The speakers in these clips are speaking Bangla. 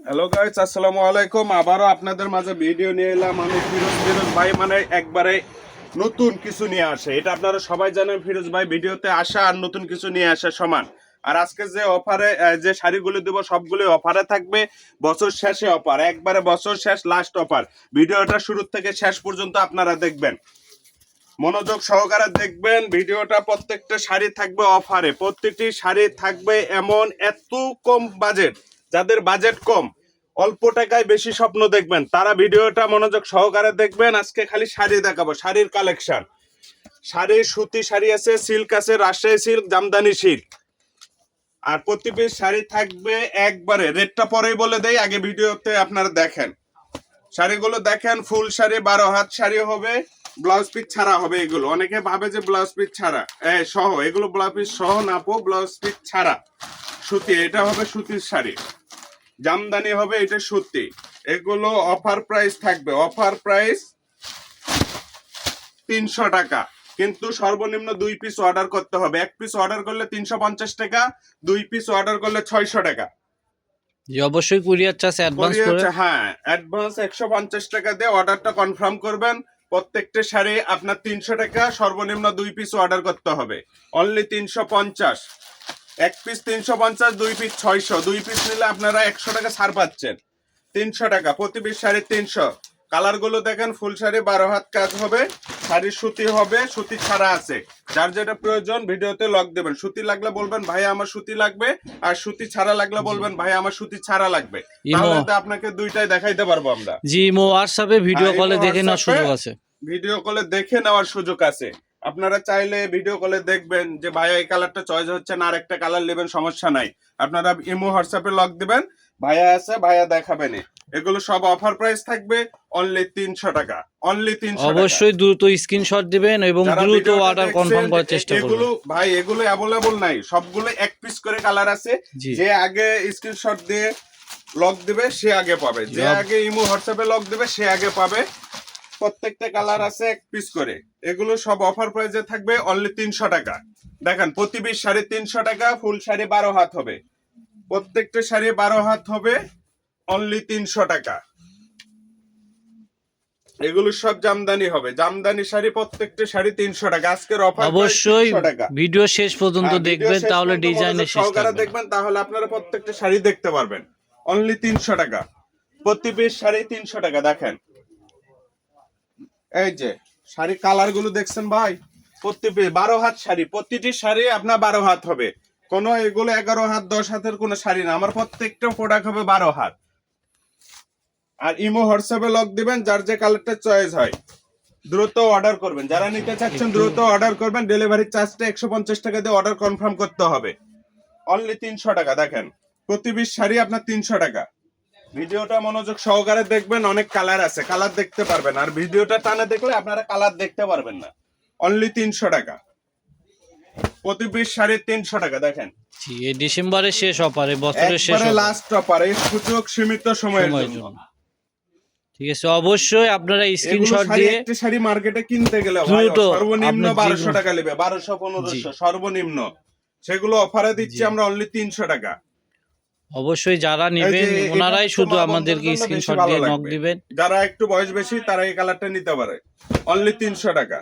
হ্যালো গাইস, আসসালামু আলাইকুম। আবারও আপনাদের মাঝে ভিডিও নিয়ে এলাম আমি ফিরোজ ভাই। মানে একবারে নতুন কিছু নিয়ে আসে, এটা আপনারা সবাই জানেন। ফিরোজ ভাই ভিডিওতে আসা আর নতুন কিছু নিয়ে আসা সমান। আর আজকে যে অফারে যে শাড়িগুলো দেব সবগুলো অফারে থাকবে। বছর শেষে অফার, একবারে বছর শেষ লাস্ট অফার। ভিডিওটা শুরু থেকে শেষ পর্যন্ত আপনারা দেখবেন, মনোযোগ সহকারে দেখবেন ভিডিওটা। প্রত্যেকটা শাড়ি থাকবে অফারে, প্রত্যেকটি শাড়ি থাকবে এমন এত কম বাজেট, যাদের বাজেট কম, অল্প টাকায় বেশি স্বপ্ন দেখবেন, তারা ভিডিওটা মনোযোগ সহকারে দেখবেন। আজকে খালি শাড়ি দেখাবো, শাড়ির কালেকশন। শাড়ি সুতি শাড়ি আছে, সিল্ক আছে, রাজশাহী সিল্ক, জামদানি সিল্ক। আর প্রতি পিস শাড়ি থাকবে একবারে, রেটটা পরেই বলে দেই, আগে ভিডিওতে আপনারা দেখেন। শাড়িগুলো দেখেন, ফুল শাড়ি 12 হাত শাড়ি হবে, ব্লাউজ পিস ছাড়া হবে। এগুলো অনেকে ভাবে যে ব্লাউজ পিস ছাড়া, সহ। এগুলো ব্লাউজ পিস সহ না, ব্লাউজ পিস ছাড়া। সুতি, এটা হবে সুতির শাড়ি। জামদানি হবে, এটা সুতি। এগুলো অফার প্রাইস থাকবে, অফার প্রাইস 300 টাকা। কিন্তু সর্বনিম্ন 2 পিস অর্ডার করতে হবে। 1 পিস অর্ডার করলে 350 টাকা, 2 পিস অর্ডার করলে 600 টাকা। অবশ্যই কুরিয়ার চার্জ অ্যাডভান্স করে, হ্যাঁ, অ্যাডভান্স 150 টাকা দিয়ে অর্ডারটা কনফার্ম করবেন। প্রত্যেকটা শাড়ি আপনার 300 টাকা, সর্বনিম্ন 2 পিস অর্ডার করতে হবে। অনলি 350। 1 piece 350, 2 piece 600। 2 পিস নিলে আপনারা 100 টাকা ছাড় পাচ্ছেন। 300 টাকা প্রতি পিস শাড়ি 300। কালার গুলো দেখেন, ফুল শাড়ি 12 হাত কাজ হবে, শাড়ি সুতি হবে, সুতি ছাড়া আছে। যার যেটা প্রয়োজন ভিডিওতে লক দেবেন। সুতি লাগলে বলবেন ভাই আমার সুতি লাগবে, আর সুতি ছাড়া লাগলে বলবেন ভাই আমার সুতি ছাড়া লাগবে। তাহলে তো আপনাকে দুইটাই দেখাইতে পারবো আমরা। জি, ইমো হোয়াটসঅ্যাপে ভিডিও কলে দেখে নেওয়ার সুযোগ আছে। ভিডিও কলে দেখে নেওয়ার সুযোগ আছে। আপনারা চাইলে ভিডিও কলে দেখবেন যে ভাইয়া এই কালারটা চয়েস হচ্ছে না, আর একটা কালার নেবেন, সমস্যা নাই। আপনারা ইমো হোয়াটসঅ্যাপে লক দিবেন, ভাইয়া আছে, ভাইয়া দেখাবেন। এগুলো সব অফার প্রাইস থাকবে, অনলি 300 টাকা। অনলি 300 টাকা। অবশ্যই দ্রুত স্ক্রিনশট দিবেন এবং দ্রুত অর্ডার কনফার্ম করার চেষ্টা করবেন। এগুলো ভাই, এগুলো অ্যাভেলেবল নাই, সবগুলো 1 পিস করে কালার আছে। যে আগে স্ক্রিনশট দিয়ে লক দিবে সে আগে পাবে, যে আগে ইমো হোয়াটসঅ্যাপে লক দিবে সে আগে পাবে। প্রত্যেকটা কালার আছে 1 পিস করে। এগুলো সব অফার প্রাইসে থাকবে, অনলি 300 টাকা। দেখেন, প্রতি পিস শাড়ি 300 টাকা, ফুল শাড়ি 12 হাত হবে। প্রত্যেকটা শাড়ি 12 হাত হবে, অনলি 300 টাকা। এগুলো সব জামদানি হবে, জামদানি শাড়ি। প্রত্যেকটা শাড়ি 300 টাকা। আজকের অফার অবশ্যই 300 টাকা। ভিডিও শেষ পর্যন্ত দেখবেন, তাহলে ডিজাইনের শেষ সহকারে দেখবেন, তাহলে আপনারা প্রত্যেকটা শাড়ি দেখতে পারবেন। অনলি 300 টাকা প্রতি পিস শাড়ি, 300 টাকা। দেখেন এই যে শাড়ি কালার গুলো দেখছেন ভাই, প্রত্যেক 12 হাত শাড়ি, প্রতিটি শাড়ি আপনার 12 হাত হবে। কোন এগুলো 11 হাত 10 হাতের কোনো শাড়ি না, আমার প্রত্যেকটা প্রোডাক্ট হবে 12 হাত। আর ইমো হোয়াটসঅ্যাপে লক দিবেন, যার যে কালারটা চয়েস হয় দ্রুত অর্ডার করবেন। যারা নিতে চাচ্ছেন দ্রুত অর্ডার করবেন। ডেলিভারি চার্জটা 150 টাকা দিয়ে অর্ডার কনফার্ম করতে হবে। অনলি 300 টাকা। দেখেন, প্রতি পিস শাড়ি আপনার 300 টাকা। ভিডিওটা মনোযোগ সহকারে দেখবেন, অনেক কালার আছে, কালার দেখতে পারবেন। আর ভিডিওটা টানে দেখলে আপনারা কালার দেখতে পারবেন না। অনলি 300 টাকা প্রতি পিস শাড়ি, 300 টাকা। দেখেন, এই ডিসেম্বরের শেষ অফারে, বছরের শেষ লাস্ট অফার, এই সুযোগ সীমিত সময়ের জন্য। ঠিক আছে, অবশ্যই আপনারা স্ক্রিনশট দিয়ে। একটা শাড়ি মার্কেটে কিনতে গেলে ভাই সর্বনিম্ন 1200 টাকা নেবে, 1200 1500 সর্বনিম্ন। সেগুলো অফারে দিচ্ছি আমরা অনলি 300 টাকা। অবশ্যই যারা নেবেন ওনারাই শুধু আমাদেরকে স্ক্রিনশট দিয়ে নক দিবেন। যারা একটু বয়স বেশি তারা এই কালারটা নিতে পারে। অনলি 300 টাকা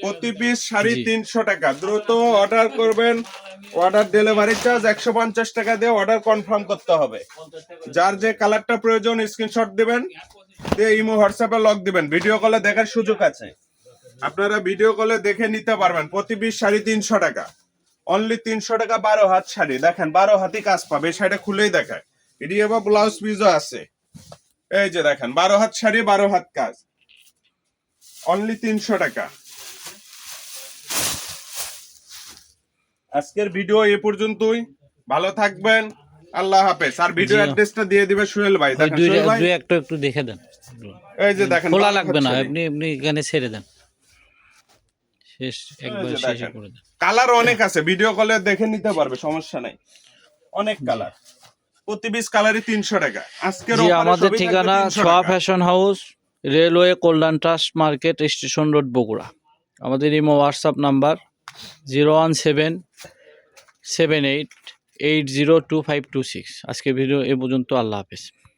প্রতি পিস শাড়ি, 300 টাকা। দ্রুত অর্ডার করবেন। অর্ডার ডেলিভারি চার্জ 150 টাকা দিয়ে অর্ডার কনফার্ম করতে হবে। যার যে কালারটা প্রয়োজন স্ক্রিনশট দিবেন, দিয়ে ইমো হোয়াটসঅ্যাপে লক দিবেন। ভিডিও কলে দেখার সুযোগ আছে, আপনারা ভিডিও কলে দেখে নিতে পারবেন। প্রতি পিস শাড়ি 300 টাকা, অনলি 300 টাকা। 12 হাত শাড়ি দেখেন, 12 হাতি কাজ পাবে। এই শাড়িটা খুলেই দেখায়, এটি এবার ব্লাউজ পিসও আছে। এই যে দেখেন, 12 হাত শাড়ি, 12 হাত কাজ, অনলি 300 টাকা। আজকের ভিডিও এ পর্যন্তই। ভালো থাকবেন, আল্লাহ হাফেজ। আর ভিডিও অ্যাড্রেসটা দিয়ে দিবে সোহেল ভাই। দেখেন সোহেল ভাই, একটু দেখে দেন। এই যে দেখেন, খোলা লাগবে না, আপনি এখানে ছেড়ে দেন। শেষ একবার শেষ করে দেন। কালার অনেক আছে, ভিডিও কলে দেখে নিতে পারবে, সমস্যা নাই। অনেক কালার, প্রতি পিস কালারই 300 টাকা। আজকের আমাদের ঠিকানা Soya fashion house, railway Kalyan trust market, station road, Bogura. আমাদের ইমো হোয়াটসঅ্যাপ নাম্বার 01778 802526। আজকে ভিডিও এ পর্যন্ত, আল্লাহ হাফেজ।